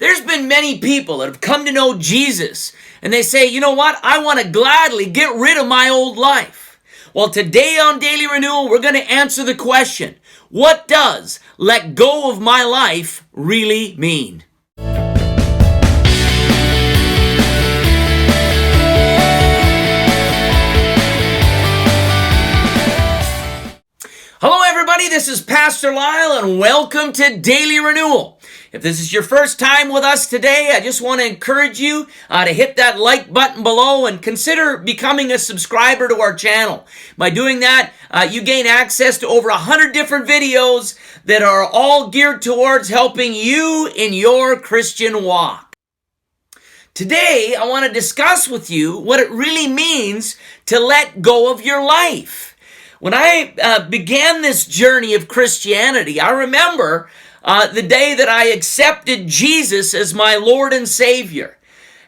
There's been many people that have come to know Jesus and they say, you know what? I want to gladly get rid of my old life. Well, today on Daily Renewal, we're going to answer the question, what does let go of my life really mean? Hello everybody, this is Pastor Lyle and welcome to Daily Renewal. If this is your first time with us today, I just want to encourage you to hit that like button below and consider becoming a subscriber to our channel. By doing that, you gain access to over 100 different videos that are all geared towards helping you in your Christian walk. Today, I want to discuss with you what it really means to let go of your life. When I began this journey of Christianity, I remember the day that I accepted Jesus as my Lord and Savior.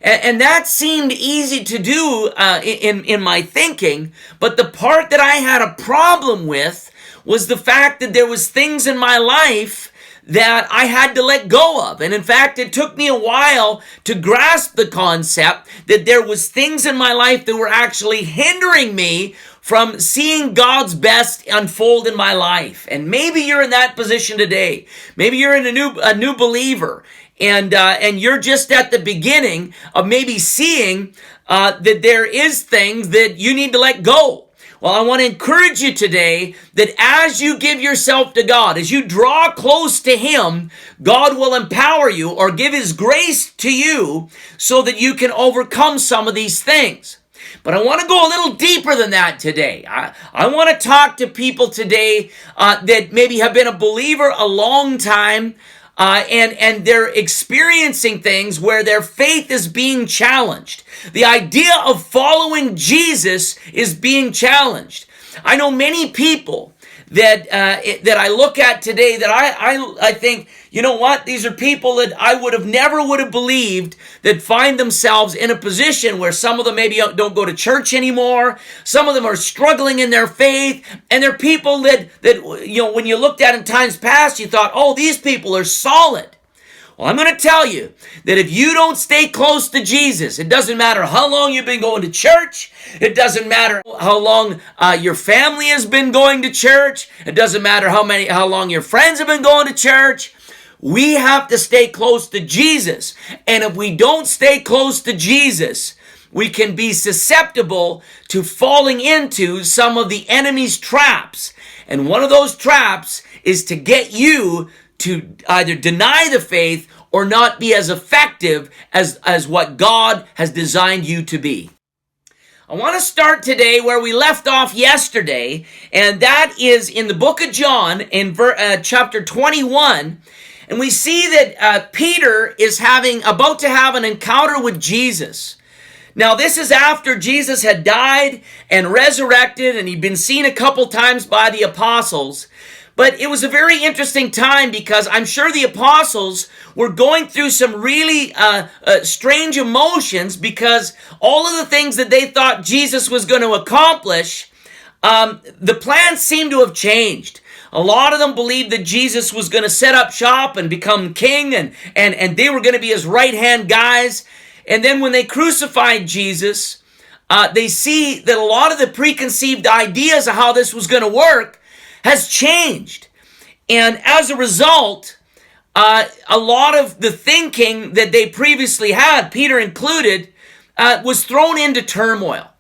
And that seemed easy to do in my thinking, but the part that I had a problem with was the fact that there was things in my life that I had to let go of. And in fact, it took me a while to grasp the concept that there was things in my life that were actually hindering me from seeing God's best unfold in my life. And maybe you're in that position today. Maybe you're in a new believer, and you're just at the beginning of maybe seeing that there is things that you need to let go. Well, I want to encourage you today that as you give yourself to God, as you draw close to Him, God will empower you or give His grace to you so that you can overcome some of these things. But I want to go a little deeper than that today. I want to talk to people today that maybe have been a believer a long time and they're experiencing things where their faith is being challenged. The idea of following Jesus is being challenged. I know many people that I look at today that I think, you know what, these are people that I never would have believed that find themselves in a position where some of them maybe don't go to church anymore. Some of them are struggling in their faith, and they're people that you know, when you looked at in times past, you thought, oh, these people are solid. Well, I'm going to tell you that if you don't stay close to Jesus, it doesn't matter how long you've been going to church. It doesn't matter how long your family has been going to church. It doesn't matter how long your friends have been going to church. We have to stay close to Jesus. And if we don't stay close to Jesus, we can be susceptible to falling into some of the enemy's traps. And one of those traps is to get you to either deny the faith or not be as effective as what God has designed you to be. I want to start today where we left off yesterday, and that is in the book of John in chapter 21. And we see that Peter is about to have an encounter with Jesus. Now, this is after Jesus had died and resurrected, and he'd been seen a couple times by the apostles. But it was a very interesting time because I'm sure the apostles were going through some really strange emotions because all of the things that they thought Jesus was going to accomplish, the plans seemed to have changed. A lot of them believed that Jesus was going to set up shop and become king, and they were going to be his right-hand guys. And then when they crucified Jesus, they see that a lot of the preconceived ideas of how this was going to work has changed. And as a result, a lot of the thinking that they previously had, Peter included, was thrown into turmoil.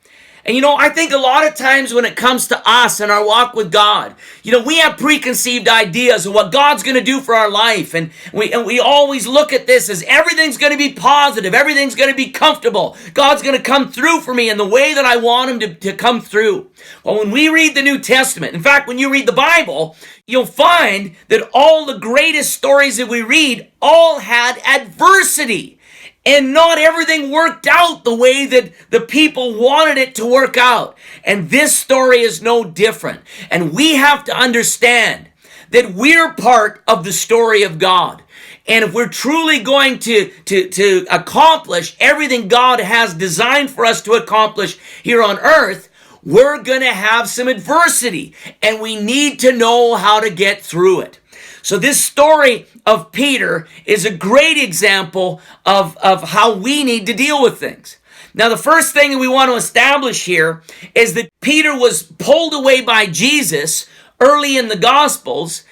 And you know, I think a lot of times when it comes to us and our walk with God, you know, we have preconceived ideas of what God's going to do for our life. And we always look at this as everything's going to be positive. Everything's going to be comfortable. God's going to come through for me in the way that I want him to come through. Well, when we read the New Testament, in fact, when you read the Bible, you'll find that all the greatest stories that we read all had adversity. And not everything worked out the way that the people wanted it to work out. And this story is no different. And we have to understand that we're part of the story of God. And if we're truly going to accomplish everything God has designed for us to accomplish here on earth, we're going to have some adversity. And we need to know how to get through it. So this story of Peter is a great example of how we need to deal with things. Now, the first thing we want to establish here is that Peter was pulled away by Jesus early in the Gospels.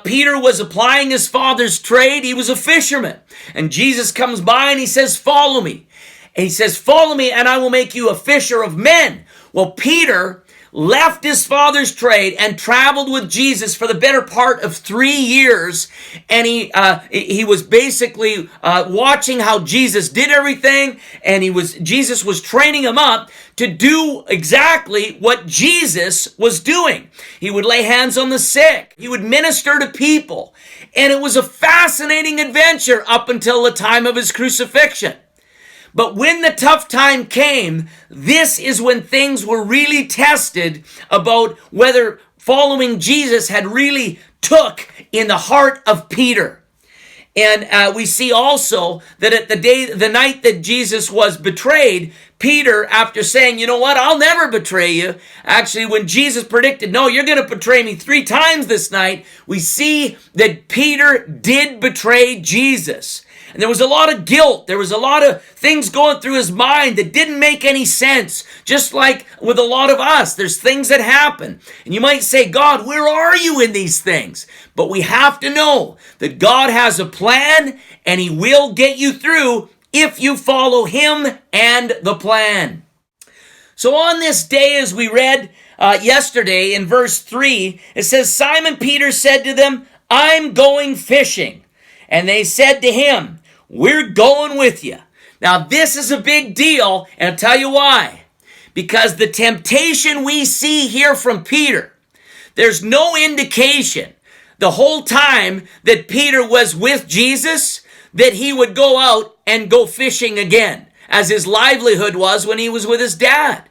Peter was applying his father's trade. He was a fisherman. And Jesus comes by and he says, "Follow me." And he says, "Follow me and I will make you a fisher of men." Well, Peter left his father's trade and traveled with Jesus for the better part of 3 years. And he was basically watching how Jesus did everything. And Jesus was training him up to do exactly what Jesus was doing. He would lay hands on the sick. He would minister to people. And it was a fascinating adventure up until the time of his crucifixion. But when the tough time came, this is when things were really tested about whether following Jesus had really took in the heart of Peter. And we see also that at the night that Jesus was betrayed, Peter, after saying, "You know what, I'll never betray you," actually when Jesus predicted, "No, you're going to betray me 3 times this night," we see that Peter did betray Jesus. And there was a lot of guilt. There was a lot of things going through his mind that didn't make any sense. Just like with a lot of us, there's things that happen. And you might say, "God, where are you in these things?" But we have to know that God has a plan and he will get you through if you follow him and the plan. So on this day, as we read yesterday in verse 3, it says, "Simon Peter said to them, 'I'm going fishing.' And they said to him, 'We're going with you.'" Now, this is a big deal, and I'll tell you why. Because the temptation we see here from Peter, there's no indication the whole time that Peter was with Jesus that he would go out and go fishing again, as his livelihood was when he was with his dad.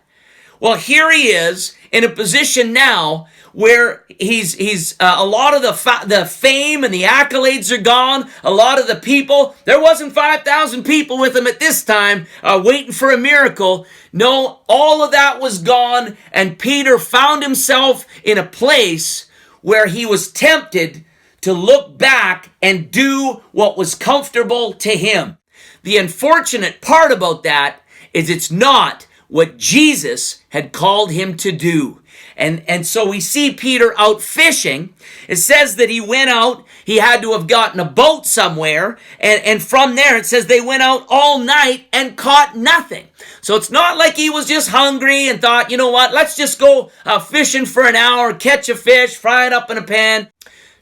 Well, here he is in a position now where he's a lot of the fame and the accolades are gone. A lot of the people, there wasn't 5,000 people with him at this time waiting for a miracle. No, all of that was gone, and Peter found himself in a place where he was tempted to look back and do what was comfortable to him. The unfortunate part about that is it's not what Jesus had called him to do. And so we see Peter out fishing. It says that he went out, he had to have gotten a boat somewhere, and from there it says they went out all night and caught nothing. So it's not like he was just hungry and thought, "You know what, let's just go fishing for an hour, catch a fish, fry it up in a pan."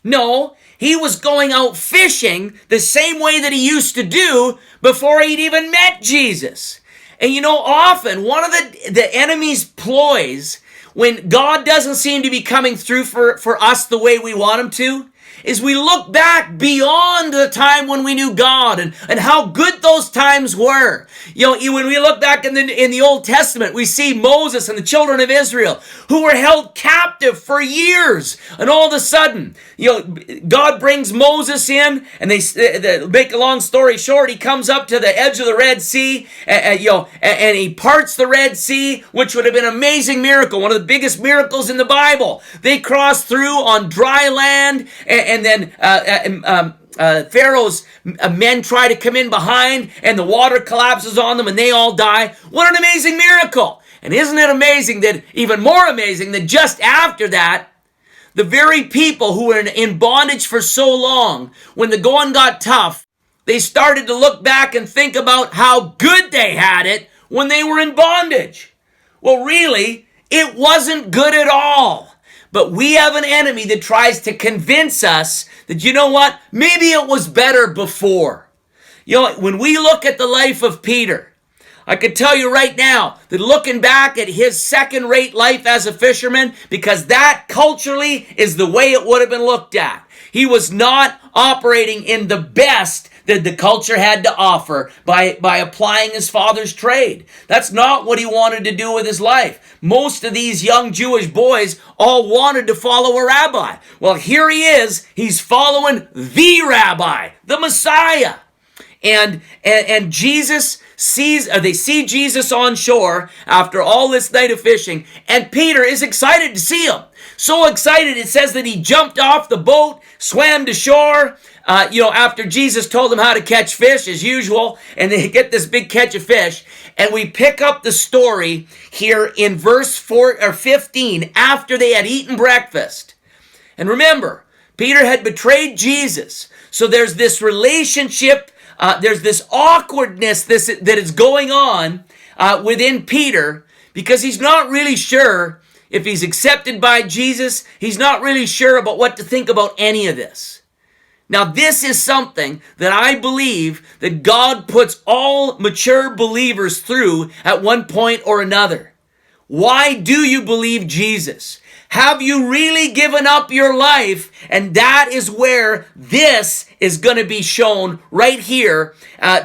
No, he was going out fishing the same way that he used to do before he'd even met Jesus. And you know, often one of the enemy's ploys when God doesn't seem to be coming through for us the way we want him to, is we look back beyond the time when we knew God and how good those times were. You know, when we look back in the Old Testament, we see Moses and the children of Israel who were held captive for years. And all of a sudden, you know, God brings Moses in, and they make a long story short, he comes up to the edge of the Red Sea, and he parts the Red Sea, which would have been an amazing miracle, one of the biggest miracles in the Bible. They cross through on dry land, and then Pharaoh's men try to come in behind, and the water collapses on them, and they all die. What an amazing miracle! And isn't it amazing that, even more amazing, that just after that, the very people who were in bondage for so long, when the going got tough, they started to look back and think about how good they had it when they were in bondage. Well, really, it wasn't good at all. But we have an enemy that tries to convince us that, you know what, maybe it was better before. You know, when we look at the life of Peter, I could tell you right now that looking back at his second-rate life as a fisherman, because that culturally is the way it would have been looked at. He was not operating in the best that the culture had to offer by applying his father's trade. That's not what he wanted to do with his life. Most of these young Jewish boys all wanted to follow a rabbi. Well, here he is. He's following the rabbi, the Messiah. And Jesus they see Jesus on shore after all this night of fishing, and Peter is excited to see him. So excited, it says that he jumped off the boat, swam to shore, after Jesus told them how to catch fish as usual, and they get this big catch of fish. And we pick up the story here in verse 15 after they had eaten breakfast. And remember, Peter had betrayed Jesus. So there's this relationship, there's this awkwardness that is going on within Peter, because he's not really sure if he's accepted by Jesus. He's not really sure about what to think about any of this. Now, this is something that I believe that God puts all mature believers through at one point or another. Why do you believe Jesus? Have you really given up your life? And that is where this is going to be shown right here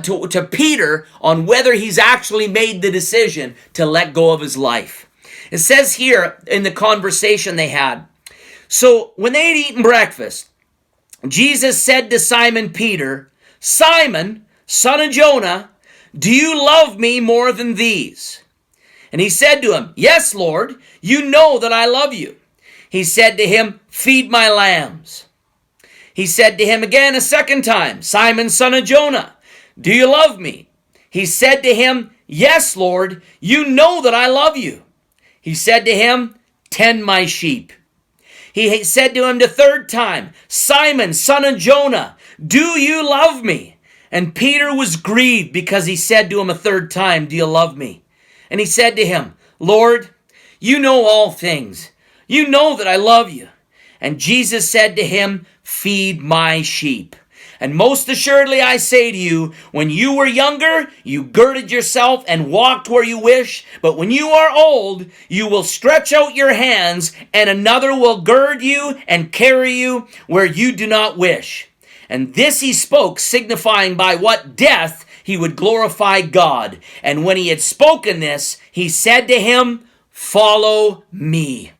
to Peter on whether he's actually made the decision to let go of his life. It says here in the conversation they had, so when they had eaten breakfast, Jesus said to Simon Peter, Simon, son of Jonah, do you love me more than these? And he said to him, yes, Lord, you know that I love you. He said to him, feed my lambs. He said to him again a second time, Simon, son of Jonah, do you love me? He said to him, yes, Lord, you know that I love you. He said to him, tend my sheep. He said to him the third time, Simon, son of Jonah, do you love me? And Peter was grieved because he said to him a third time, do you love me? And he said to him, Lord, you know all things. You know that I love you. And Jesus said to him, feed my sheep. And most assuredly I say to you, when you were younger, you girded yourself and walked where you wish. But when you are old, you will stretch out your hands, and another will gird you and carry you where you do not wish. And this he spoke, signifying by what death he would glorify God. And when he had spoken this, he said to him, follow me.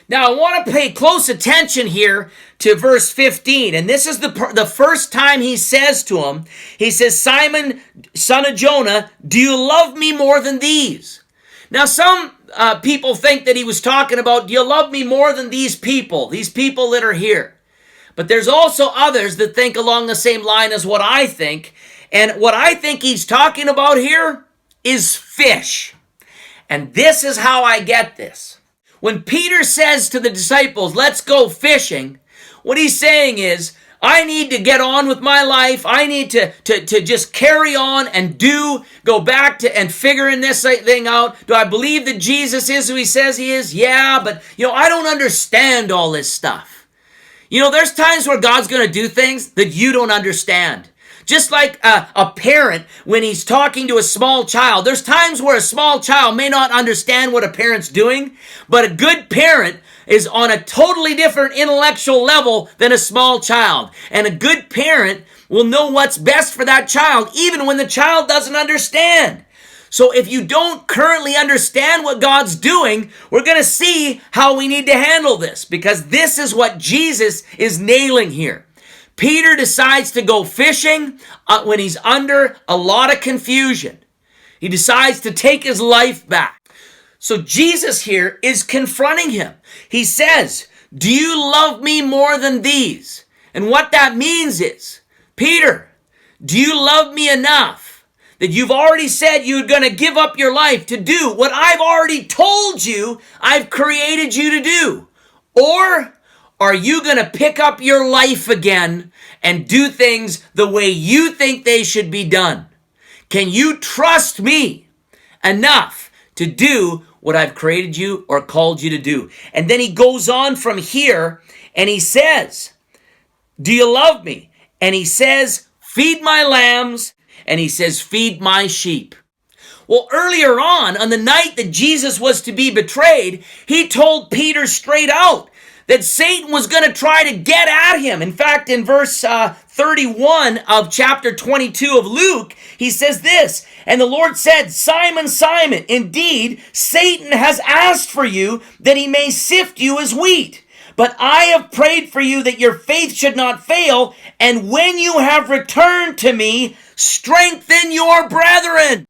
Now, I want to pay close attention here to verse 15. And this is the first time he says to him, he says, Simon, son of Jonah, do you love me more than these? Now, some people think that he was talking about, do you love me more than these people that are here? But there's also others that think along the same line as what I think. And what I think he's talking about here is fish. And this is how I get this. When Peter says to the disciples, let's go fishing, what he's saying is, I need to get on with my life. I need to just carry on and go back to and figuring this thing out. Do I believe that Jesus is who he says he is? Yeah, but I don't understand all this stuff. There's times where God's going to do things that you don't understand. Just like a parent, when he's talking to a small child, there's times where a small child may not understand what a parent's doing, but a good parent is on a totally different intellectual level than a small child. And a good parent will know what's best for that child, even when the child doesn't understand. So if you don't currently understand what God's doing, we're going to see how we need to handle this, because this is what Jesus is nailing here. Peter decides to go fishing when he's under a lot of confusion. He decides to take his life back. So Jesus here is confronting him. He says, do you love me more than these? And what that means is, Peter, do you love me enough that you've already said you're going to give up your life to do what I've already told you I've created you to do? Or are you going to pick up your life again and do things the way you think they should be done? Can you trust me enough to do what I've created you or called you to do? And then he goes on from here and he says, do you love me? And he says, feed my lambs. And he says, feed my sheep. Well, earlier on the night that Jesus was to be betrayed, he told Peter straight out that Satan was going to try to get at him. In fact, in verse 31 of chapter 22 of Luke, he says this, and the Lord said, Simon, Simon, indeed, Satan has asked for you that he may sift you as wheat. But I have prayed for you that your faith should not fail, and when you have returned to me, strengthen your brethren.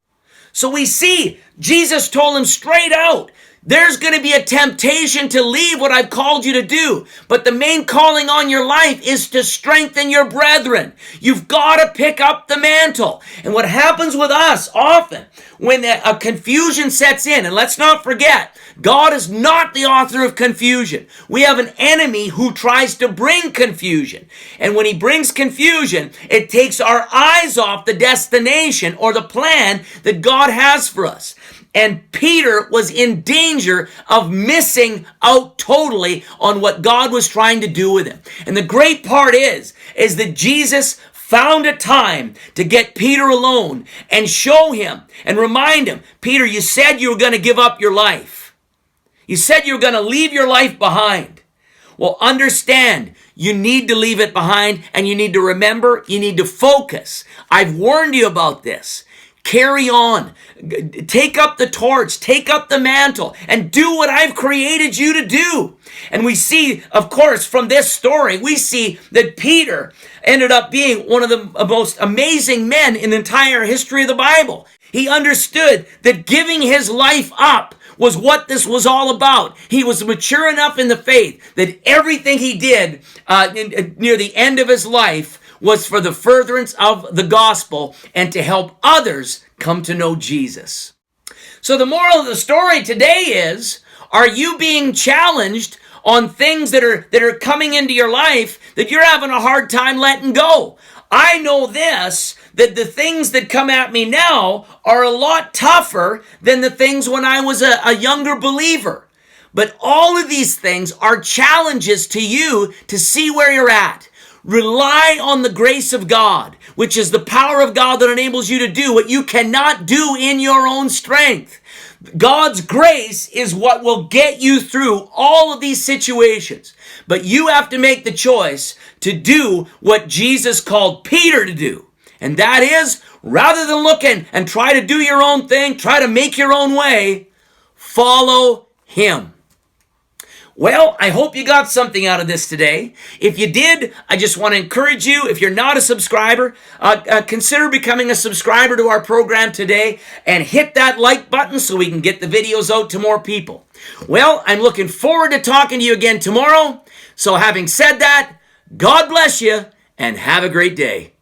So we see Jesus told him straight out, There's going to be a temptation to leave what I've called you to do. But the main calling on your life is to strengthen your brethren. You've got to pick up the mantle. And what happens with us often when a confusion sets in, and let's not forget, God is not the author of confusion. We have an enemy who tries to bring confusion. And when he brings confusion, it takes our eyes off the destination or the plan that God has for us. And Peter was in danger of missing out totally on what God was trying to do with him. And the great part is that Jesus found a time to get Peter alone and show him and remind him, Peter, you said you were going to give up your life. You said you were going to leave your life behind. Well, understand, you need to leave it behind, and you need to remember, you need to focus. I've warned you about this. Carry on. Take up the torch. Take up the mantle and do what I've created you to do. And we see, of course, from this story, we see that Peter ended up being one of the most amazing men in the entire history of the Bible. He understood that giving his life up was what this was all about. He was mature enough in the faith that everything he did near the end of his life was for the furtherance of the gospel and to help others come to know Jesus. So the moral of the story today is, are you being challenged on things that are coming into your life that you're having a hard time letting go? I know this, that the things that come at me now are a lot tougher than the things when I was a younger believer. But all of these things are challenges to you to see where you're at. Rely on the grace of God, which is the power of God that enables you to do what you cannot do in your own strength. God's grace is what will get you through all of these situations. But you have to make the choice to do what Jesus called Peter to do. And that is, rather than look and try to do your own thing, try to make your own way, follow him. Well, I hope you got something out of this today. If you did, I just want to encourage you, if you're not a subscriber, consider becoming a subscriber to our program today and hit that like button so we can get the videos out to more people. Well, I'm looking forward to talking to you again tomorrow. So having said that, God bless you and have a great day.